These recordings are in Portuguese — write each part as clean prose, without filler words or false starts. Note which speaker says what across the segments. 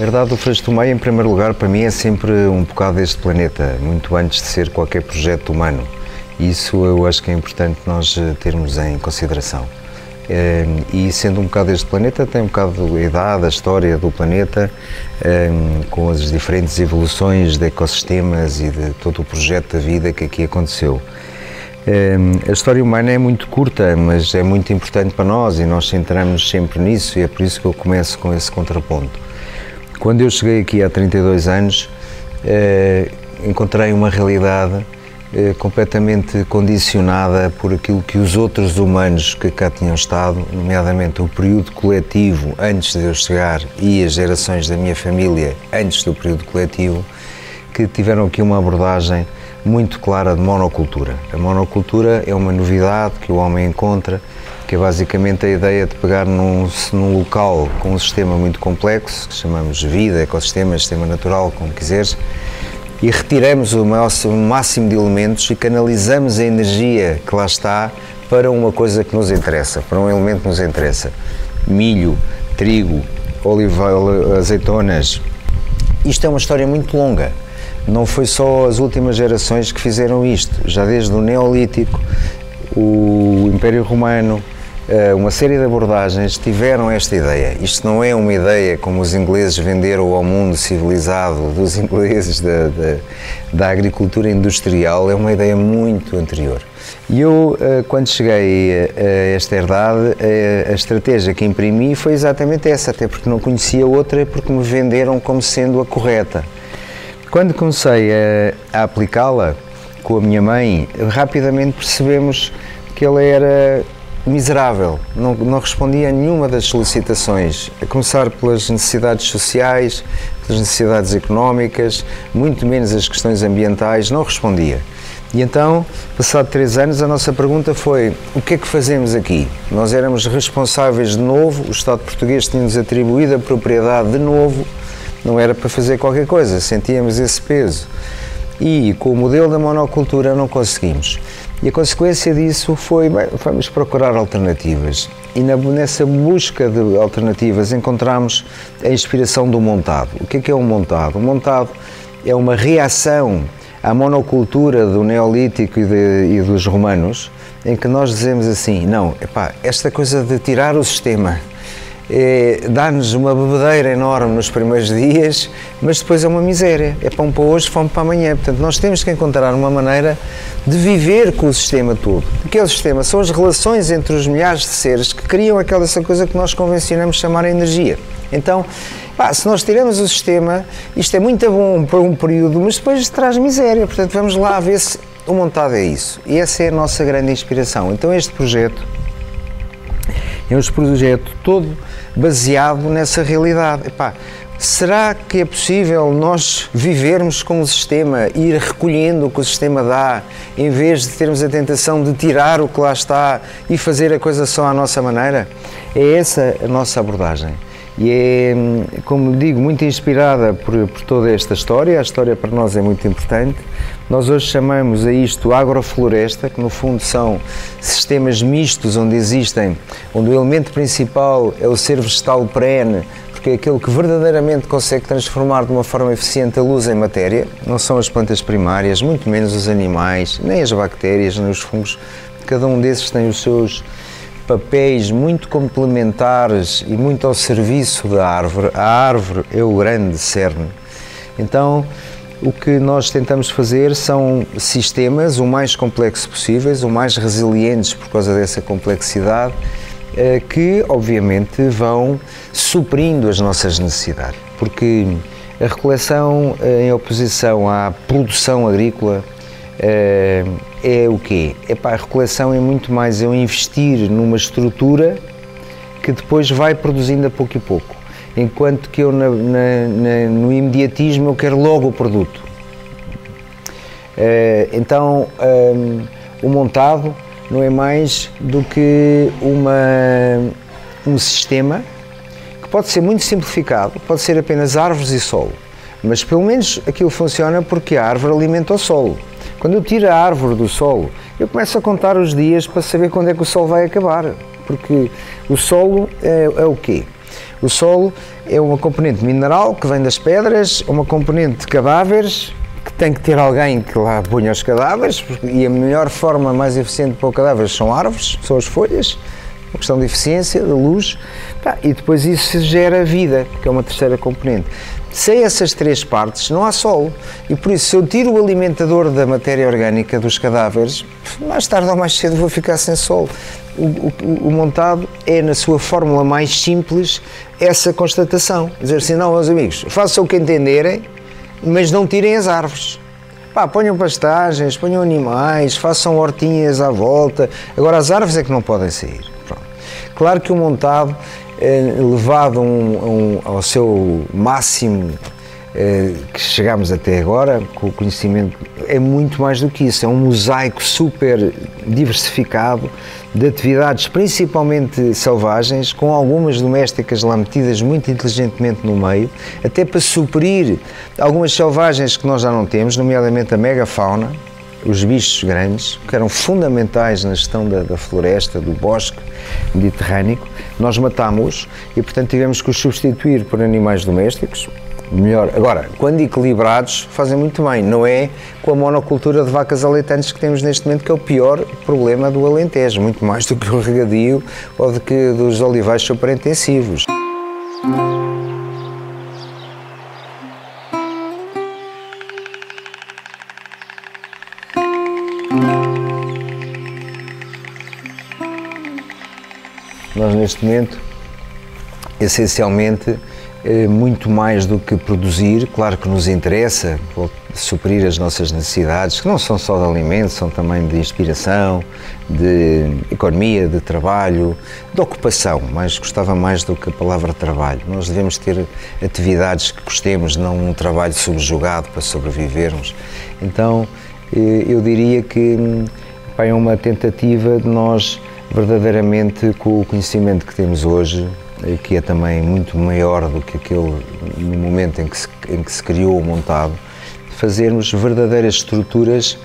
Speaker 1: A herdade do Freixo do Meio, em primeiro lugar, para mim é sempre um bocado deste planeta, muito antes de ser qualquer projeto humano. Isso eu acho que é importante nós termos em consideração. E sendo um bocado deste planeta, tem um bocado a idade, a história do planeta, com as diferentes evoluções de ecossistemas e de todo o projeto da vida que aqui aconteceu. A história humana é muito curta, mas é muito importante para nós e nós centramos sempre nisso, e é por isso que eu começo com esse contraponto. Quando eu cheguei aqui há 32 anos, encontrei uma realidade completamente condicionada por aquilo que os outros humanos que cá tinham estado, nomeadamente o período coletivo antes de eu chegar e as gerações da minha família antes do período coletivo, que tiveram aqui uma abordagem muito clara de monocultura. A monocultura é uma novidade que o homem encontra, que é basicamente a ideia de pegar num local com um sistema muito complexo, que chamamos vida, ecossistema, sistema natural, como quiseres, e retiramos o máximo de elementos e canalizamos a energia que lá está para uma coisa que nos interessa, para um elemento que nos interessa. Milho, trigo, oliva, azeitonas. Isto é uma história muito longa. Não foi só as últimas gerações que fizeram isto. Já desde o Neolítico, o Império Romano, uma série de abordagens tiveram esta ideia. Isto não é uma ideia como os ingleses venderam ao mundo civilizado dos ingleses da agricultura industrial, é uma ideia muito anterior. E eu, quando cheguei a esta herdade, a estratégia que imprimi foi exatamente essa, até porque não conhecia outra, porque me venderam como sendo a correta. Quando comecei a aplicá-la com a minha mãe, rapidamente percebemos que ela era miserável, não respondia a nenhuma das solicitações, a começar pelas necessidades sociais, pelas necessidades económicas, muito menos as questões ambientais, não respondia. E então, passado 3 anos, a nossa pergunta foi: o que é que fazemos aqui? Nós éramos responsáveis de novo, o Estado português tinha-nos atribuído a propriedade de novo, não era para fazer qualquer coisa, sentíamos esse peso. E com o modelo da monocultura não conseguimos. E a consequência disso foi, bem, vamos procurar alternativas. E nessa busca de alternativas encontramos a inspiração do montado. O que é um montado? O montado é uma reação à monocultura do Neolítico e dos romanos, em que nós dizemos assim: não, esta coisa de tirar o sistema dá-nos uma bebedeira enorme nos primeiros dias, mas depois é uma miséria, é pão para hoje, fome para amanhã. Portanto, nós temos que encontrar uma maneira de viver com o sistema todo. O que é o sistema? São as relações entre os milhares de seres que criam essa coisa que nós convencionamos chamar energia. Então, se nós tiramos o sistema, isto é muito bom para um período, mas depois traz miséria. Portanto, vamos lá ver se o montado é isso. E essa é a nossa grande inspiração. Então, este projeto é um projeto todo baseado nessa realidade. Será que é possível nós vivermos com o sistema, ir recolhendo o que o sistema dá, em vez de termos a tentação de tirar o que lá está e fazer a coisa só à nossa maneira? É essa a nossa abordagem. E é, como digo, muito inspirada por toda esta história. A história para nós é muito importante. Nós hoje chamamos a isto agrofloresta, que no fundo são sistemas mistos onde o elemento principal é o ser vegetal perene, porque é aquele que verdadeiramente consegue transformar de uma forma eficiente a luz em matéria. Não são as plantas primárias, muito menos os animais, nem as bactérias, nem os fungos. Cada um desses tem os seus papéis muito complementares e muito ao serviço da árvore. A árvore é o grande cerne. Então, o que nós tentamos fazer são sistemas o mais complexos possíveis, o mais resilientes por causa dessa complexidade, que obviamente vão suprindo as nossas necessidades. Porque a recoleção em oposição à produção agrícola é o quê? A recoleção é muito mais eu investir numa estrutura que depois vai produzindo a pouco e pouco, enquanto que eu no imediatismo eu quero logo o produto. Então o montado não é mais do que um sistema que pode ser muito simplificado, pode ser apenas árvores e solo, mas pelo menos aquilo funciona porque a árvore alimenta o solo. Quando eu tiro a árvore do solo, eu começo a contar os dias para saber quando é que o solo vai acabar, porque o solo é o quê? O solo é uma componente mineral que vem das pedras, uma componente de cadáveres, que tem que ter alguém que lá ponha os cadáveres, e a melhor forma mais eficiente para o cadáver são árvores, são as folhas, uma questão de eficiência, de luz, e depois isso gera vida, que é uma terceira componente. Sem essas três partes não há solo, e por isso se eu tiro o alimentador da matéria orgânica dos cadáveres, mais tarde ou mais cedo vou ficar sem solo. O montado é, na sua fórmula mais simples, essa constatação. Dizer assim, não, meus amigos, façam o que entenderem, mas não tirem as árvores. Ponham pastagens, ponham animais, façam hortinhas à volta. Agora as árvores é que não podem sair. Pronto. Claro que o montado, levado ao seu máximo que chegamos até agora, com o conhecimento, é muito mais do que isso. É um mosaico super diversificado de atividades principalmente selvagens, com algumas domésticas lá metidas muito inteligentemente no meio, até para suprir algumas selvagens que nós já não temos, nomeadamente a megafauna, os bichos grandes, que eram fundamentais na gestão da floresta, do bosque mediterrâneo. Nós matámos-os e, portanto, tivemos que os substituir por animais domésticos. Melhor. Agora, quando equilibrados, fazem muito bem, não é com a monocultura de vacas aleitantes que temos neste momento, que é o pior problema do Alentejo, muito mais do que o regadio ou do que dos olivais superintensivos. Nós, neste momento, essencialmente, muito mais do que produzir, claro que nos interessa suprir as nossas necessidades, que não são só de alimentos, são também de inspiração, de economia, de trabalho, de ocupação, mas gostava mais do que a palavra trabalho. Nós devemos ter atividades que gostemos, não um trabalho subjugado para sobrevivermos. Então, eu diria que é uma tentativa de nós, verdadeiramente, com o conhecimento que temos hoje, que é também muito maior do que aquele no momento em que se criou o montado, fazermos verdadeiras estruturas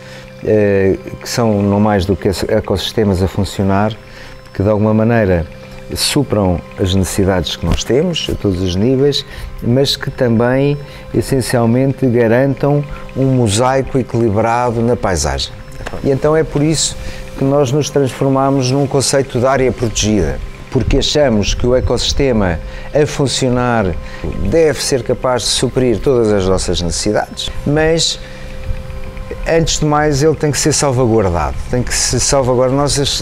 Speaker 1: que são não mais do que ecossistemas a funcionar, que de alguma maneira supram as necessidades que nós temos a todos os níveis, mas que também essencialmente garantam um mosaico equilibrado na paisagem. E então é por isso que nós nos transformamos num conceito de área protegida, porque achamos que o ecossistema a funcionar deve ser capaz de suprir todas as nossas necessidades, mas antes de mais ele tem que ser salvaguardado, tem que se salvaguardar.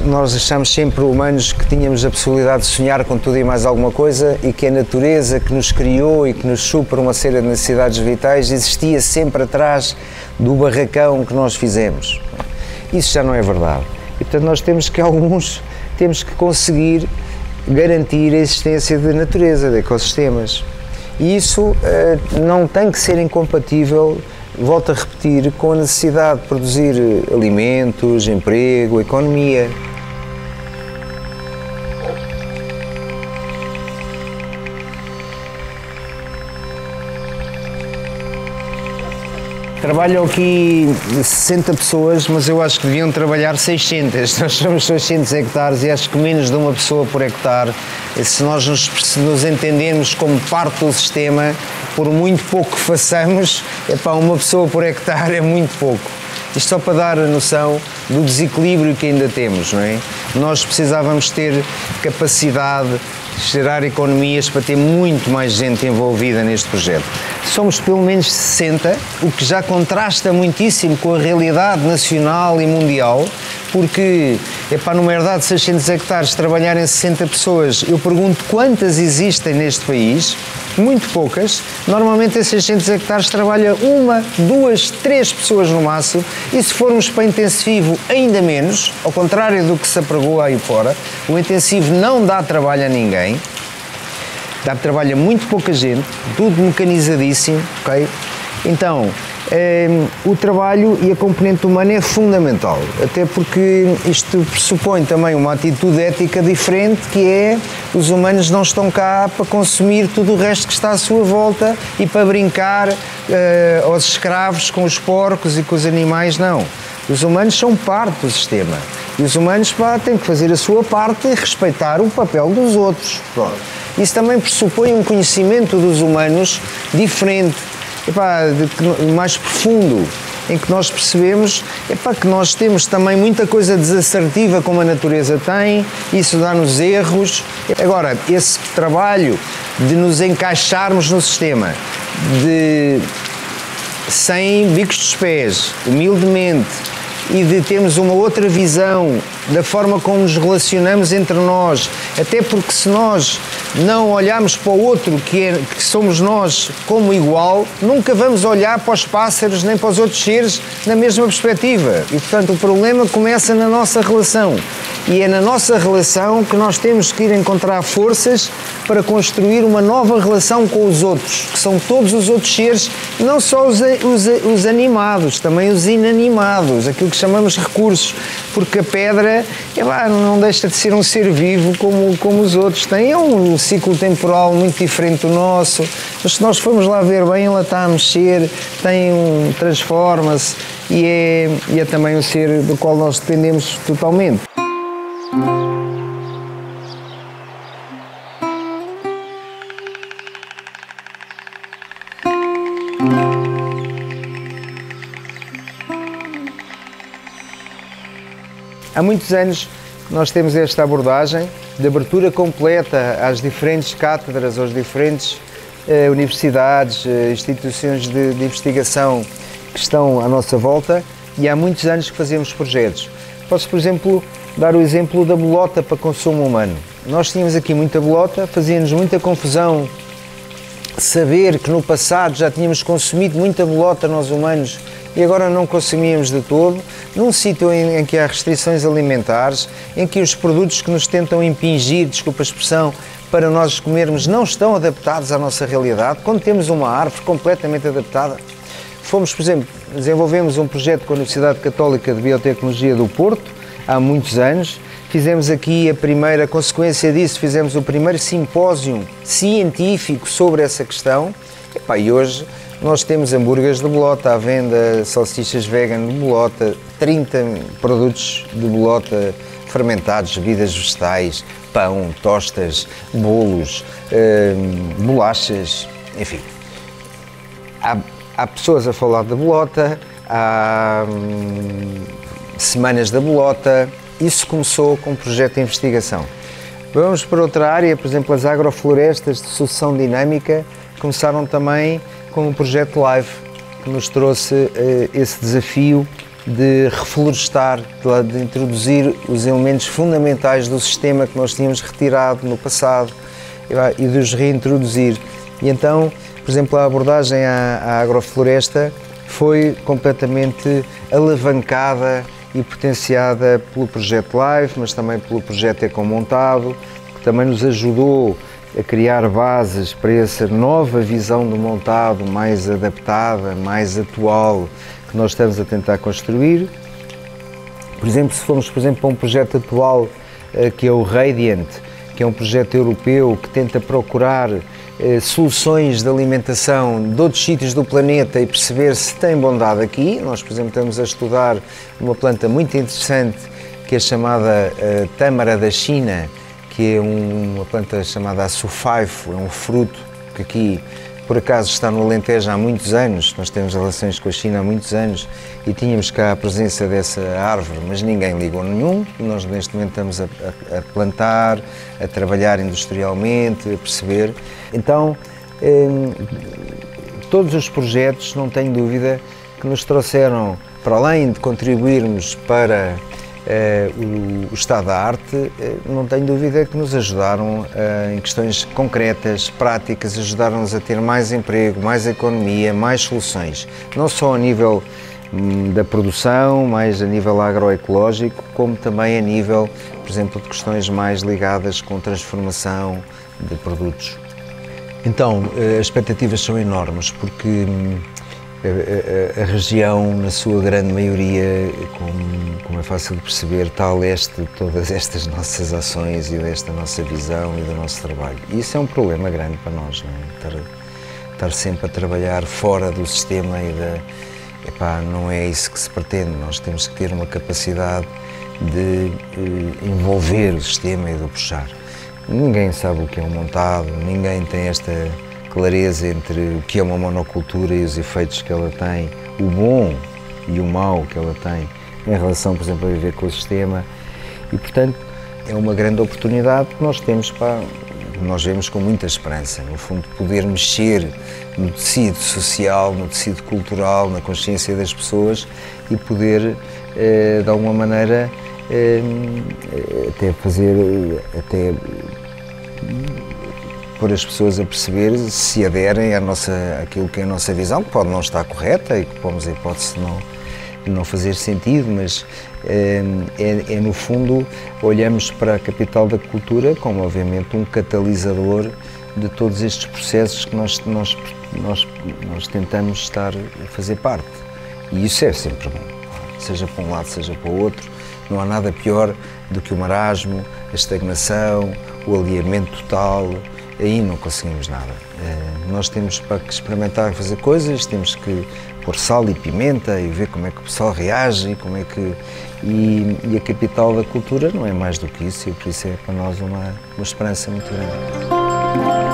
Speaker 1: Nós achamos sempre, humanos, que tínhamos a possibilidade de sonhar com tudo e mais alguma coisa, e que a natureza que nos criou e que nos supra uma série de necessidades vitais existia sempre atrás do barracão que nós fizemos. Isso já não é verdade. E portanto nós temos que conseguir garantir a existência de natureza, de ecossistemas. E isso não tem que ser incompatível, volto a repetir, com a necessidade de produzir alimentos, emprego, economia. Trabalham aqui 60 pessoas, mas eu acho que deviam trabalhar 600. Nós somos 600 hectares e acho que menos de uma pessoa por hectare. Se nós nos entendermos como parte do sistema, por muito pouco que façamos, uma pessoa por hectare é muito pouco. Isto só para dar a noção do desequilíbrio que ainda temos, não é? Nós precisávamos ter capacidade de gerar economias para ter muito mais gente envolvida neste projeto. Somos pelo menos 60, o que já contrasta muitíssimo com a realidade nacional e mundial, porque, numa herdade de 600 hectares, trabalharem 60 pessoas, eu pergunto quantas existem neste país, muito poucas. Normalmente em 600 hectares trabalha uma, duas, três pessoas no máximo, e se formos para intensivo ainda menos, ao contrário do que se apregou aí fora. O intensivo não dá trabalho a ninguém, dá trabalho a muito pouca gente, tudo mecanizadíssimo, ok? Então, o trabalho e a componente humana é fundamental, até porque isto pressupõe também uma atitude ética diferente, que é: os humanos não estão cá para consumir tudo o resto que está à sua volta e para brincar aos escravos com os porcos e com os animais, não. Os humanos são parte do sistema e os humanos têm que fazer a sua parte e respeitar o papel dos outros. Pronto. Isso também pressupõe um conhecimento dos humanos diferente, mais profundo, em que nós percebemos que nós temos também muita coisa desassertiva como a natureza tem, isso dá-nos erros. Agora, esse trabalho de nos encaixarmos no sistema, sem bicos dos pés, humildemente, e de termos uma outra visão da forma como nos relacionamos entre nós, até porque se nós não olharmos para o outro, que somos nós, como igual, nunca vamos olhar para os pássaros nem para os outros seres na mesma perspectiva. E, portanto, o problema começa na nossa relação. E é na nossa relação que nós temos que ir encontrar forças para construir uma nova relação com os outros, que são todos os outros seres, não só os animados, também os inanimados, aquilo que chamamos recursos, porque a pedra não deixa de ser um ser vivo como os outros. Tem um ciclo temporal muito diferente do nosso, mas se nós formos lá ver bem, ela está a mexer, transforma-se e é também um ser do qual nós dependemos totalmente. Há muitos anos nós temos esta abordagem de abertura completa às diferentes cátedras, às diferentes universidades, instituições de investigação que estão à nossa volta, e há muitos anos que fazemos projetos. Posso, por exemplo, dar o exemplo da bolota para consumo humano. Nós tínhamos aqui muita bolota, fazia-nos muita confusão saber que no passado já tínhamos consumido muita bolota nós humanos e agora não consumíamos de todo, num sítio em que há restrições alimentares, em que os produtos que nos tentam impingir, desculpa a expressão, para nós comermos não estão adaptados à nossa realidade, quando temos uma árvore completamente adaptada. Fomos, por exemplo, desenvolvemos um projeto com a Universidade Católica de Biotecnologia do Porto, há muitos anos. Fizemos aqui a primeira consequência disso, fizemos o primeiro simpósio científico sobre essa questão. E hoje nós temos hambúrgueres de bolota à venda, salsichas vegan de bolota, 30 produtos de bolota fermentados, bebidas vegetais, pão, tostas, bolos, bolachas, enfim. Há pessoas a falar da bolota, há semanas da bolota. Isso começou com um projeto de investigação. Vamos para outra área, por exemplo, as agroflorestas de sucessão dinâmica começaram também com um projeto LIVE, que nos trouxe esse desafio de reflorestar, de introduzir os elementos fundamentais do sistema que nós tínhamos retirado no passado e de os reintroduzir. E então, por exemplo, a abordagem à agrofloresta foi completamente alavancada e potenciada pelo projeto LIVE, mas também pelo projeto Ecomontado, que também nos ajudou a criar bases para essa nova visão do montado, mais adaptada, mais atual, que nós estamos a tentar construir. Por exemplo, se formos, para um projeto atual que é o Radiant, que é um projeto europeu que tenta procurar soluções de alimentação de outros sítios do planeta e perceber se tem bondade aqui. Nós, por exemplo, estamos a estudar uma planta muito interessante que é chamada tâmara da China, que é uma planta chamada açufaife, é um fruto que aqui, por acaso, está no Alentejo há muitos anos. Nós temos relações com a China há muitos anos e tínhamos cá a presença dessa árvore, mas ninguém ligou nenhum. Nós, neste momento, estamos a plantar, a trabalhar industrialmente, a perceber. Então, todos os projetos, não tenho dúvida, que nos trouxeram, para além de contribuirmos para o estado da arte, não tenho dúvida que nos ajudaram em questões concretas, práticas, ajudaram-nos a ter mais emprego, mais economia, mais soluções, não só a nível da produção, mais a nível agroecológico, como também a nível, por exemplo, de questões mais ligadas com transformação de produtos. Então, as expectativas são enormes, porque a região, na sua grande maioria, como é fácil de perceber, está a leste de todas estas nossas ações e desta nossa visão e do nosso trabalho. E isso é um problema grande para nós, não é? Estar sempre a trabalhar fora do sistema não é isso que se pretende. Nós temos que ter uma capacidade de envolver o sistema e de o puxar. Ninguém sabe o que é um montado, ninguém tem esta clareza entre o que é uma monocultura e os efeitos que ela tem, o bom e o mau que ela tem em relação, por exemplo, a viver com o sistema. E, portanto, é uma grande oportunidade que nós temos nós vemos com muita esperança, no fundo, poder mexer no tecido social, no tecido cultural, na consciência das pessoas e poder, de alguma maneira, até pôr as pessoas a perceber se aderem àquilo que é a nossa visão, que pode não estar correta e que pomos a hipótese de não fazer sentido, mas no fundo, olhamos para a capital da cultura como, obviamente, um catalisador de todos estes processos que nós tentamos estar a fazer parte. E isso é sempre bom, seja para um lado, seja para o outro. Não há nada pior do que o marasmo, a estagnação, o alinhamento total. Aí não conseguimos nada. Nós temos para experimentar fazer coisas, temos que pôr sal e pimenta e ver como é que o pessoal reage, e a capital da cultura não é mais do que isso, e por isso é para nós uma esperança muito grande.